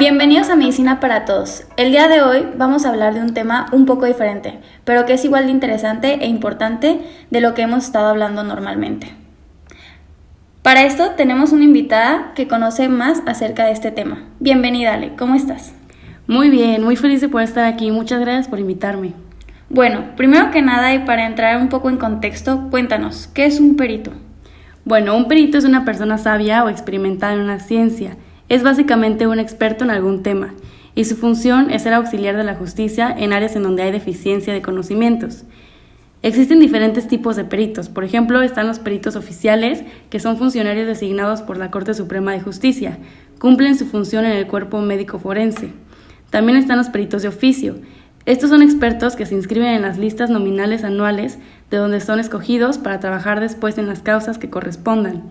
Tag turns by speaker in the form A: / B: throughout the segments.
A: Bienvenidos a Medicina para Todos. El día de hoy vamos a hablar de un tema un poco diferente, pero que es igual de interesante e importante de lo que hemos estado hablando normalmente. Para esto tenemos una invitada que conoce más acerca de este tema. Bienvenida, Ale, ¿cómo estás?
B: Muy bien, muy feliz de poder estar aquí. Muchas gracias por invitarme.
A: Bueno, primero que nada y para entrar un poco en contexto, cuéntanos, ¿qué es un perito?
B: Bueno, un perito es una persona sabia o experimentada en una ciencia. Es básicamente un experto en algún tema, y su función es ser auxiliar de la justicia en áreas en donde hay deficiencia de conocimientos. Existen diferentes tipos de peritos. Por ejemplo, están los peritos oficiales, que son funcionarios designados por la Corte Suprema de Justicia. Cumplen su función en el cuerpo médico forense. También están los peritos de oficio. Estos son expertos que se inscriben en las listas nominales anuales de donde son escogidos para trabajar después en las causas que correspondan.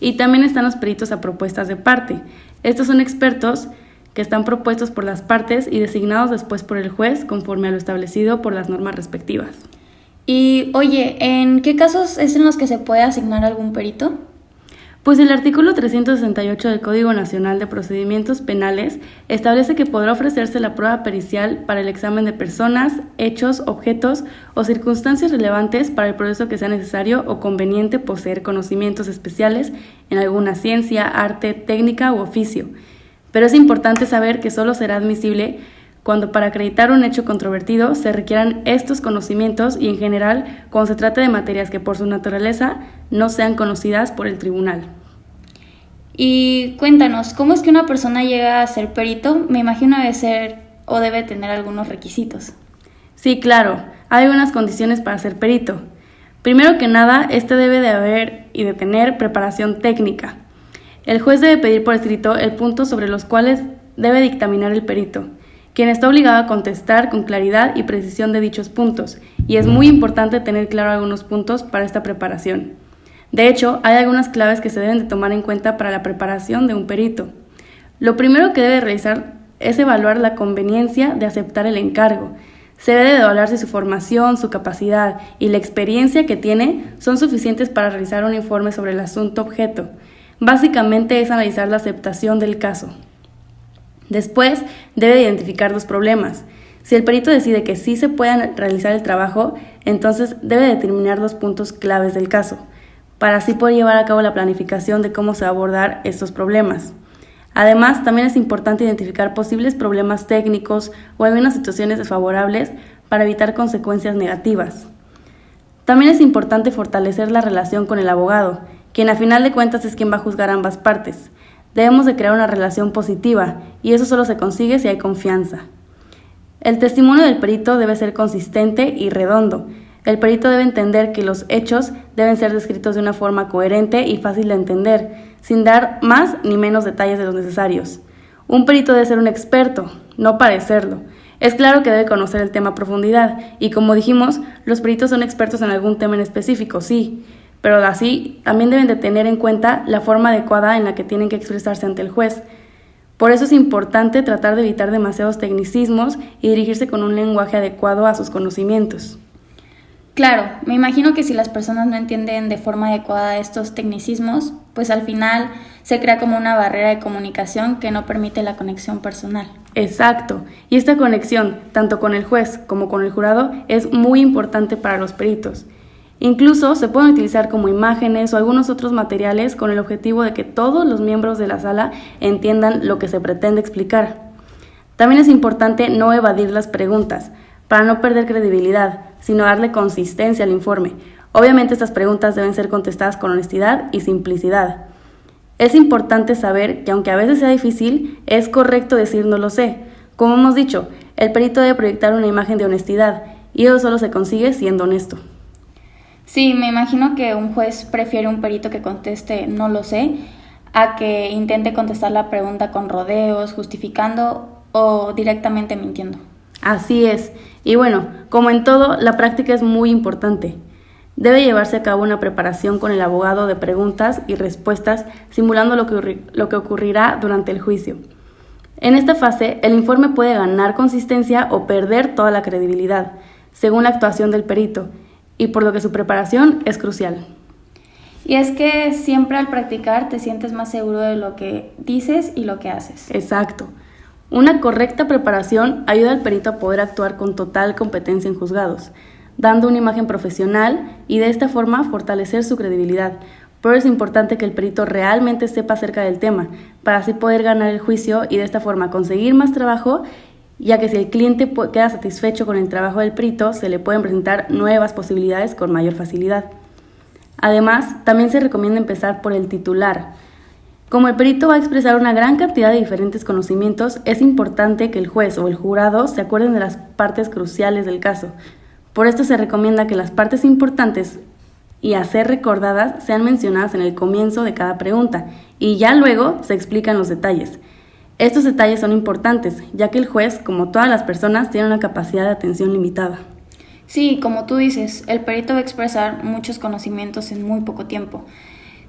B: Y también están los peritos a propuestas de parte. Estos son expertos que están propuestos por las partes y designados después por el juez conforme a lo establecido por las normas respectivas.
A: Y, oye, ¿en qué casos es en los que se puede asignar algún perito?
B: Pues el artículo 368 del Código Nacional de Procedimientos Penales establece que podrá ofrecerse la prueba pericial para el examen de personas, hechos, objetos o circunstancias relevantes para el proceso que sea necesario o conveniente poseer conocimientos especiales en alguna ciencia, arte, técnica u oficio. Pero es importante saber que solo será admisible cuando para acreditar un hecho controvertido se requieran estos conocimientos y en general cuando se trate de materias que por su naturaleza no sean conocidas por el tribunal.
A: Y cuéntanos, ¿cómo es que una persona llega a ser perito? Me imagino debe ser o debe tener algunos requisitos.
B: Sí, claro, hay unas condiciones para ser perito. Primero que nada, debe de haber y de tener preparación técnica. El juez debe pedir por escrito el punto sobre los cuales debe dictaminar el perito, quien está obligado a contestar con claridad y precisión de dichos puntos, y es muy importante tener claro algunos puntos para esta preparación. De hecho, hay algunas claves que se deben de tomar en cuenta para la preparación de un perito. Lo primero que debe realizar es evaluar la conveniencia de aceptar el encargo. Se debe de evaluar si su formación, su capacidad y la experiencia que tiene son suficientes para realizar un informe sobre el asunto objeto. Básicamente es analizar la aceptación del caso. Después, debe identificar los problemas. Si el perito decide que sí se puede realizar el trabajo, entonces debe determinar los puntos claves del caso, para así poder llevar a cabo la planificación de cómo se va a abordar estos problemas. Además, también es importante identificar posibles problemas técnicos o algunas situaciones desfavorables para evitar consecuencias negativas. También es importante fortalecer la relación con el abogado, quien a final de cuentas es quien va a juzgar ambas partes. Debemos de crear una relación positiva y eso solo se consigue si hay confianza. El testimonio del perito debe ser consistente y redondo. El perito debe entender que los hechos deben ser descritos de una forma coherente y fácil de entender, sin dar más ni menos detalles de los necesarios. Un perito debe ser un experto, no parecerlo. Es claro que debe conocer el tema a profundidad y, como dijimos, los peritos son expertos en algún tema en específico, sí, pero así también deben de tener en cuenta la forma adecuada en la que tienen que expresarse ante el juez. Por eso es importante tratar de evitar demasiados tecnicismos y dirigirse con un lenguaje adecuado a sus conocimientos.
A: Claro, me imagino que si las personas no entienden de forma adecuada estos tecnicismos, pues al final se crea como una barrera de comunicación que no permite la conexión personal.
B: Exacto, y esta conexión, tanto con el juez como con el jurado, es muy importante para los peritos. Incluso se pueden utilizar como imágenes o algunos otros materiales con el objetivo de que todos los miembros de la sala entiendan lo que se pretende explicar. También es importante no evadir las preguntas, para no perder credibilidad, sino darle consistencia al informe. Obviamente estas preguntas deben ser contestadas con honestidad y simplicidad. Es importante saber que aunque a veces sea difícil, es correcto decir no lo sé. Como hemos dicho, el perito debe proyectar una imagen de honestidad y eso solo se consigue siendo honesto.
A: Sí, me imagino que un juez prefiere un perito que conteste no lo sé a que intente contestar la pregunta con rodeos, justificando o directamente mintiendo.
B: Así es. Y bueno, como en todo, la práctica es muy importante. Debe llevarse a cabo una preparación con el abogado de preguntas y respuestas, simulando lo que ocurrirá durante el juicio. En esta fase, el informe puede ganar consistencia o perder toda la credibilidad, según la actuación del perito, y por lo que su preparación es crucial.
A: Y es que siempre al practicar te sientes más seguro de lo que dices y lo que haces.
B: Exacto. Una correcta preparación ayuda al perito a poder actuar con total competencia en juzgados, dando una imagen profesional y de esta forma fortalecer su credibilidad. Pero es importante que el perito realmente sepa acerca del tema, para así poder ganar el juicio y de esta forma conseguir más trabajo, ya que si el cliente queda satisfecho con el trabajo del perito, se le pueden presentar nuevas posibilidades con mayor facilidad. Además, también se recomienda empezar por el titular. Como el perito va a expresar una gran cantidad de diferentes conocimientos, es importante que el juez o el jurado se acuerden de las partes cruciales del caso. Por esto se recomienda que las partes importantes y a ser recordadas sean mencionadas en el comienzo de cada pregunta y ya luego se explican los detalles. Estos detalles son importantes, ya que el juez, como todas las personas, tiene una capacidad de atención limitada.
A: Sí, como tú dices, el perito va a expresar muchos conocimientos en muy poco tiempo.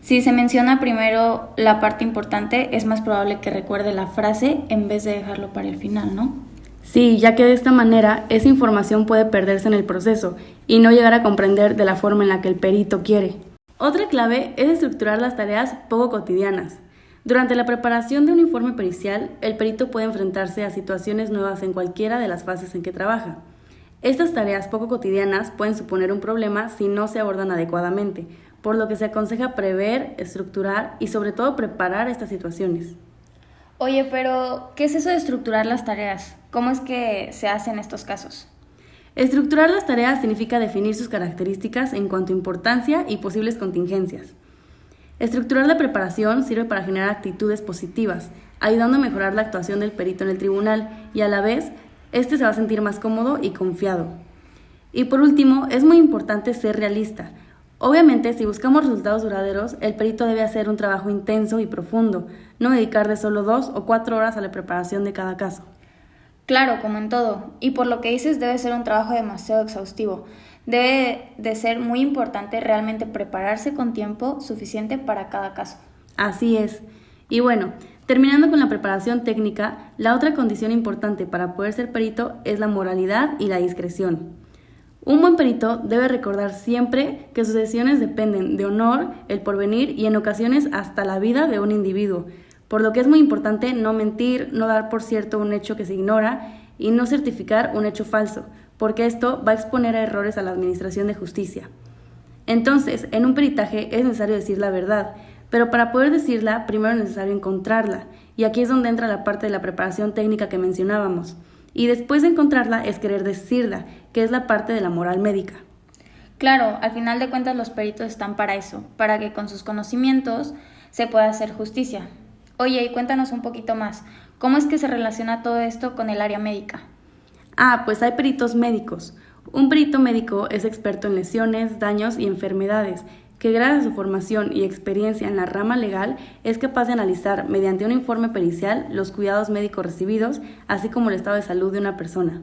A: Si se menciona primero la parte importante, es más probable que recuerde la frase en vez de dejarlo para el final, ¿no?
B: Sí, ya que de esta manera esa información puede perderse en el proceso y no llegar a comprender de la forma en la que el perito quiere. Otra clave es estructurar las tareas poco cotidianas. Durante la preparación de un informe pericial, el perito puede enfrentarse a situaciones nuevas en cualquiera de las fases en que trabaja. Estas tareas poco cotidianas pueden suponer un problema si no se abordan adecuadamente, por lo que se aconseja prever, estructurar y sobre todo preparar estas situaciones.
A: Oye, pero ¿qué es eso de estructurar las tareas? ¿Cómo es que se hace en estos casos?
B: Estructurar las tareas significa definir sus características en cuanto a importancia y posibles contingencias. Estructurar la preparación sirve para generar actitudes positivas, ayudando a mejorar la actuación del perito en el tribunal y a la vez, este se va a sentir más cómodo y confiado. Y por último, es muy importante ser realista. Obviamente, si buscamos resultados duraderos, el perito debe hacer un trabajo intenso y profundo, no dedicar de solo 2 o 4 horas a la preparación de cada caso.
A: Claro, como en todo, y por lo que dices debe ser un trabajo demasiado exhaustivo. Debe de ser muy importante realmente prepararse con tiempo suficiente para cada caso.
B: Así es. Y bueno, terminando con la preparación técnica, la otra condición importante para poder ser perito es la moralidad y la discreción. Un buen perito debe recordar siempre que sus decisiones dependen de honor, el porvenir y en ocasiones hasta la vida de un individuo, por lo que es muy importante no mentir, no dar por cierto un hecho que se ignora y no certificar un hecho falso, porque esto va a exponer a errores a la administración de justicia. Entonces, en un peritaje es necesario decir la verdad, pero para poder decirla, primero es necesario encontrarla, y aquí es donde entra la parte de la preparación técnica que mencionábamos. Y después de encontrarla es querer decirla, que es la parte de la moral médica.
A: Claro, al final de cuentas los peritos están para eso, para que con sus conocimientos se pueda hacer justicia. Oye, y cuéntanos un poquito más, ¿cómo es que se relaciona todo esto con el área médica?
B: Pues hay peritos médicos. Un perito médico es experto en lesiones, daños y enfermedades, que gracias a su formación y experiencia en la rama legal es capaz de analizar mediante un informe pericial los cuidados médicos recibidos, así como el estado de salud de una persona.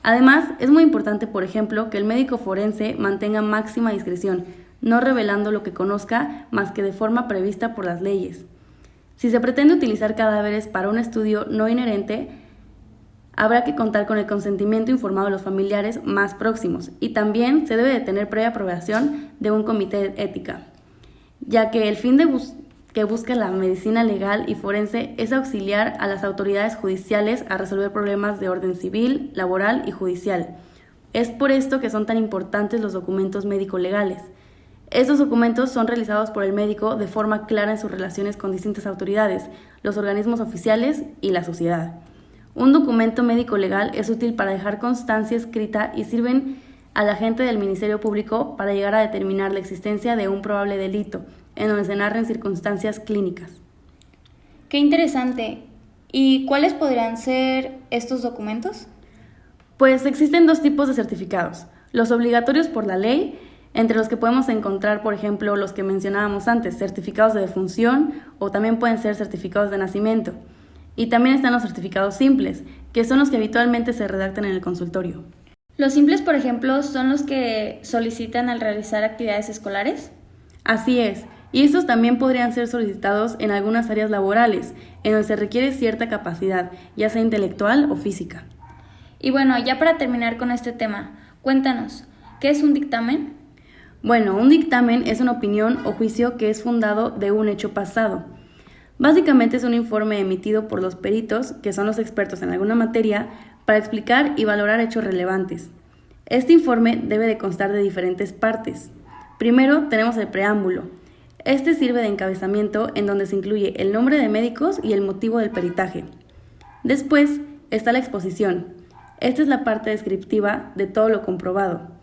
B: Además, es muy importante, por ejemplo, que el médico forense mantenga máxima discreción, no revelando lo que conozca más que de forma prevista por las leyes. Si se pretende utilizar cadáveres para un estudio no inherente, habrá que contar con el consentimiento informado de los familiares más próximos y también se debe de tener previa aprobación de un comité de ética, ya que el fin que busca la medicina legal y forense es auxiliar a las autoridades judiciales a resolver problemas de orden civil, laboral y judicial. Es por esto que son tan importantes los documentos médico-legales. Estos documentos son realizados por el médico de forma clara en sus relaciones con distintas autoridades, los organismos oficiales y la sociedad. Un documento médico legal es útil para dejar constancia escrita y sirven al agente del Ministerio Público para llegar a determinar la existencia de un probable delito, en donde se narren circunstancias clínicas.
A: ¡Qué interesante! ¿Y cuáles podrían ser estos documentos?
B: Pues existen 2 tipos de certificados, los obligatorios por la ley, entre los que podemos encontrar, por ejemplo, los que mencionábamos antes, certificados de defunción o también pueden ser certificados de nacimiento. Y también están los certificados simples, que son los que habitualmente se redactan en el consultorio.
A: ¿Los simples, por ejemplo, son los que solicitan al realizar actividades escolares?
B: Así es, y estos también podrían ser solicitados en algunas áreas laborales, en donde se requiere cierta capacidad, ya sea intelectual o física.
A: Y bueno, ya para terminar con este tema, cuéntanos, ¿qué es un dictamen?
B: Bueno, un dictamen es una opinión o juicio que es fundado de un hecho pasado. Básicamente es un informe emitido por los peritos, que son los expertos en alguna materia, para explicar y valorar hechos relevantes. Este informe debe de constar de diferentes partes. Primero tenemos el preámbulo. Este sirve de encabezamiento en donde se incluye el nombre de médicos y el motivo del peritaje. Después está la exposición. Esta es la parte descriptiva de todo lo comprobado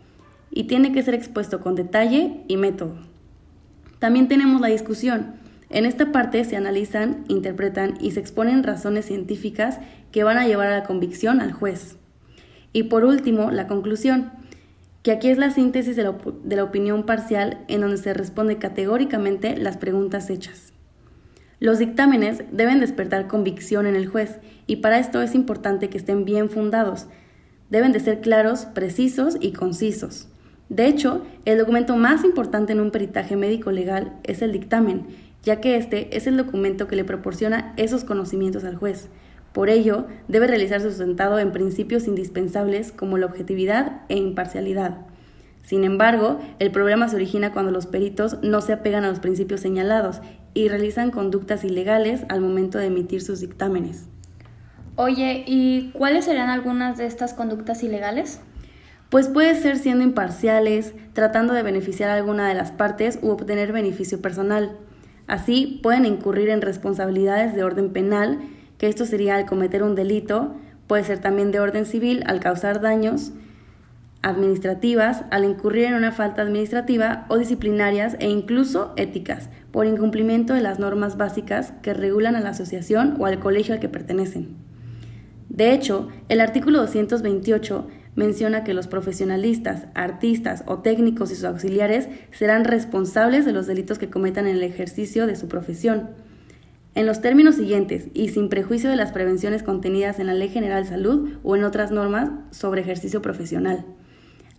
B: y tiene que ser expuesto con detalle y método. También tenemos la discusión. En esta parte se analizan, interpretan y se exponen razones científicas que van a llevar a la convicción al juez. Y por último, la conclusión, que aquí es la síntesis de la opinión parcial en donde se responde categóricamente las preguntas hechas. Los dictámenes deben despertar convicción en el juez y para esto es importante que estén bien fundados. Deben de ser claros, precisos y concisos. De hecho, el documento más importante en un peritaje médico legal es el dictamen, ya que este es el documento que le proporciona esos conocimientos al juez. Por ello, debe realizarse sustentado en principios indispensables como la objetividad e imparcialidad. Sin embargo, el problema se origina cuando los peritos no se apegan a los principios señalados y realizan conductas ilegales al momento de emitir sus dictámenes.
A: Oye, ¿y cuáles serían algunas de estas conductas ilegales?
B: Pues puede ser siendo imparciales, tratando de beneficiar a alguna de las partes u obtener beneficio personal. Así, pueden incurrir en responsabilidades de orden penal, que esto sería al cometer un delito, puede ser también de orden civil al causar daños, administrativas, al incurrir en una falta administrativa o disciplinarias e incluso éticas, por incumplimiento de las normas básicas que regulan a la asociación o al colegio al que pertenecen. De hecho, el artículo 228 menciona que los profesionalistas, artistas o técnicos y sus auxiliares serán responsables de los delitos que cometan en el ejercicio de su profesión. En los términos siguientes y sin prejuicio de las prevenciones contenidas en la Ley General de Salud o en otras normas sobre ejercicio profesional.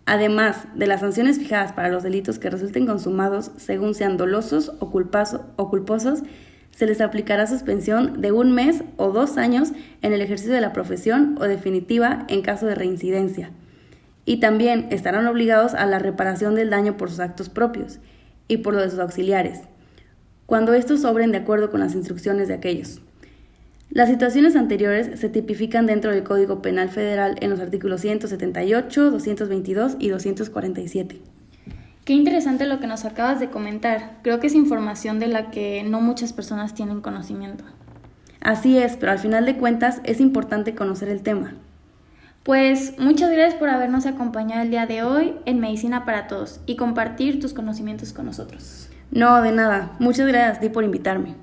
B: Además de las sanciones fijadas para los delitos que resulten consumados según sean dolosos o culposos, se les aplicará suspensión de 1 mes o 2 años en el ejercicio de la profesión o definitiva en caso de reincidencia. Y también estarán obligados a la reparación del daño por sus actos propios y por lo de sus auxiliares, cuando estos obren de acuerdo con las instrucciones de aquellos. Las situaciones anteriores se tipifican dentro del Código Penal Federal en los artículos 178, 222 y 247.
A: Qué interesante lo que nos acabas de comentar. Creo que es información de la que no muchas personas tienen conocimiento.
B: Así es, pero al final de cuentas es importante conocer el tema.
A: Pues muchas gracias por habernos acompañado el día de hoy en Medicina para Todos y compartir tus conocimientos con nosotros.
B: No, de nada. Muchas gracias a ti por invitarme.